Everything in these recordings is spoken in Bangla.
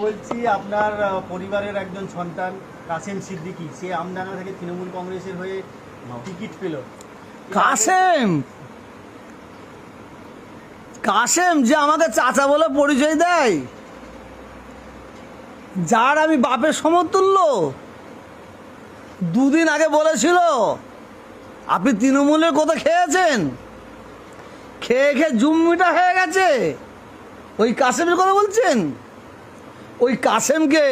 বলছি আপনার পরিবারের একজন সন্তান কাসেম সিদ্দিকী, সে আমডাঙ্গা থেকে তৃণমূল কংগ্রেসের হয়ে টিকিট পেল। কাসেম কাসেম যে আমাকে চাচা বলে পরিচয় দেয়, যার আমি বাপের সমতুল্য, দুদিন আগে বলেছিল আপনি তৃণমূলের কথা খেয়েছেন, খেয়ে খেয়ে জুম্মিটা হয়ে গেছে। ওই কাসেমের কথা বলছেন? ওই কাসেমকে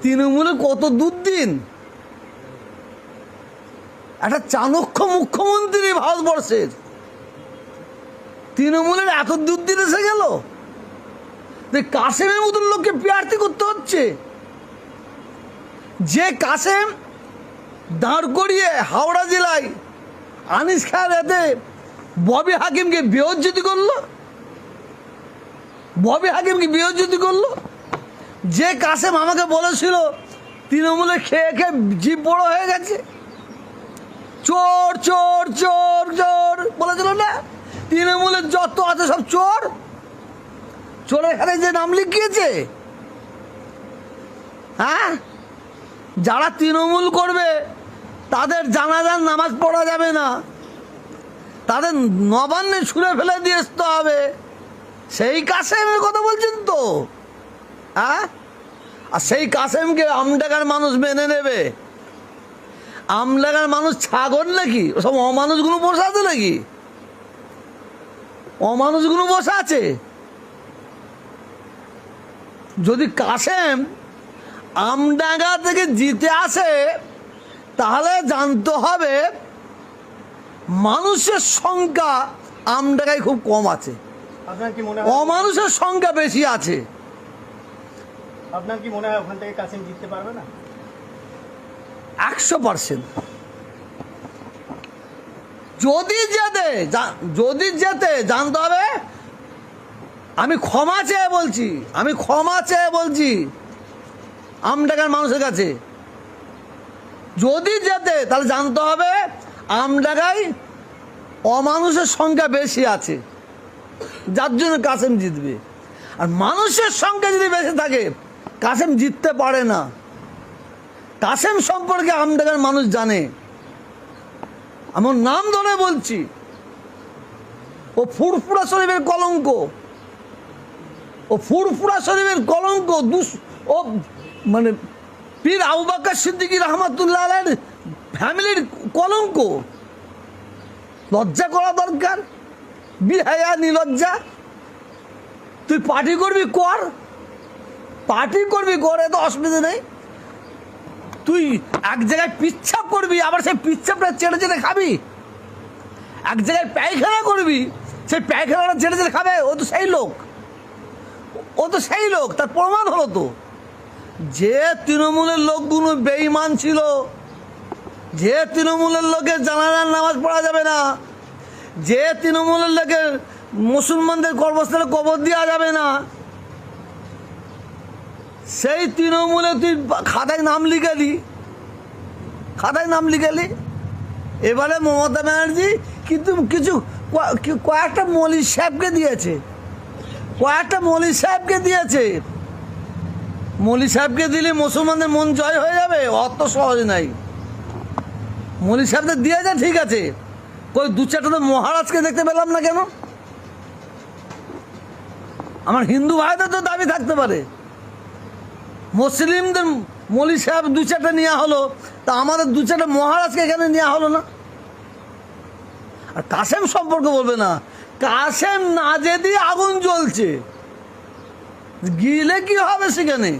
তৃণমূলে কত দুর্দিন, একটা চাণক্য মুখ্যমন্ত্রী ভারতবর্ষের, তৃণমূলের এত দুর্দিন এসে গেল যে কাসেমের মতন লোককে প্রার্থী করতে হচ্ছে। যে কাসেম দাঁড় করিয়ে হাওড়া জেলায় আনিস খায়ের এতে ববি হাকিমকে বেইজ্জতি করলো, ববি হাকিমকে বেইজ্জতি করলো। যে কাসেম আমাকে বলেছিল তৃণমূলে খেয়ে খেয়ে জিভ বড় হয়ে গেছে, চোর চোর চোর চোর বলেছিল না, তৃণমূলের যত আছে সব চোর, চোরের খাতে যে নাম লিখিয়েছে। হ্যাঁ, যারা তৃণমূল করবে তাদের জানাজার নামাজ পড়া যাবে না, তাদের নবান্নে ছুঁড়ে ফেলে দিয়ে আসতে হবে। সেই কাসেমের কথা বলছেন তো? হ্যাঁ, আর সেই কাসেমকে আমডাঙ্গার মানুষ মেনে নেবে? আমডাঙ্গার মানুষ ছাগল নাকি? ওসব অমানুষগুলো বসে আছে নাকি? অমানুষগুলো বসে আছে। যদি কাসেম আমডাঙ্গা থেকে জিতে আসে তাহলে জানতে হবে মানুষের সংখ্যা আমডাঙ্গায় খুব কম আছে, আপনার কি মনে হয় অমানুষের সংখ্যা বেশি আছে। আপনার কি মনে হয় ওখান থেকে কাসেম জিততে পারবে না? 100%। যদি যেতে জানতে হবে, আমি ক্ষমা চেয়ে বলছি, আমডাঙ্গার মানুষের কাছে, যদি যেতে তাহলে জানতে হবে আমডাঙ্গায় অমানুষের সংখ্যা বেশি আছে, যার জন্য কাসেম জিতবে। আর মানুষের সংখ্যা যদি বেশি থাকে কাসেম জিততে পারে না। কাসেম সম্পর্কে আমডাঙ্গার মানুষ জানে, আমার নাম ধরে বলছি, ও ফুরফুরা শরীফের কলঙ্ক, ও ফুরফুরা শরীফের কলঙ্ক, ও মানে পীর আবু বকর সিদ্দিকী রহমাতুল্লাহ আলাইহির ফ্যামিলির কলঙ্ক। লজ্জা করা দরকার, বিহায়া নিলজ্জা। তুই পার্টি করবি কর, এত অসুবিধা নেই। তুই এক জায়গায় পিচ্ছাপ করবি, আবার সেই পিচ্ছাপটা চেটে চেটে খাবি। এক জায়গায় পায়খানা করবি, সেই পায়খানাটা চেটে চেটে খাবে। ও তো সেই লোক, তার প্রমাণ হলো তো। যে তৃণমূলের লোকগুলো বেঈমান ছিল, যে তৃণমূলের লোকের জানাজার নামাজ পড়া যাবে না, যে তৃণমূলের লোকের মুসলমানদের কর্মস্থলে কবর দেওয়া যাবে না, সেই তৃণমূলে তুই খাতায় নাম লিখালি। এবারে মমতা ব্যানার্জি কিন্তু কয়েকটা মৌলী সাহেবকে দিয়েছে, মৌলী সাহেবকে দিলে মুসলমানদের মন জয় হয়ে যাবে? অত সহজ নাই। মৌলী সাহেবদের দিয়েছে ঠিক আছে, কই দু চারটা তো মহারাজকে দেখতে পেলাম না কেন? আমার হিন্দু ভাইদের তো দাবি থাকতে পারে, মুসলিমদের মৌলী সাহেব দু চারটা নেওয়া হলো, তা আমাদের দু চারটা মহারাজকে এখানে নেওয়া হলো না? আর কাসেম সম্পর্কে বলবে না, কাসেম না যেদি আগুন জ্বলছে, গিলে কি হবে সেখানে?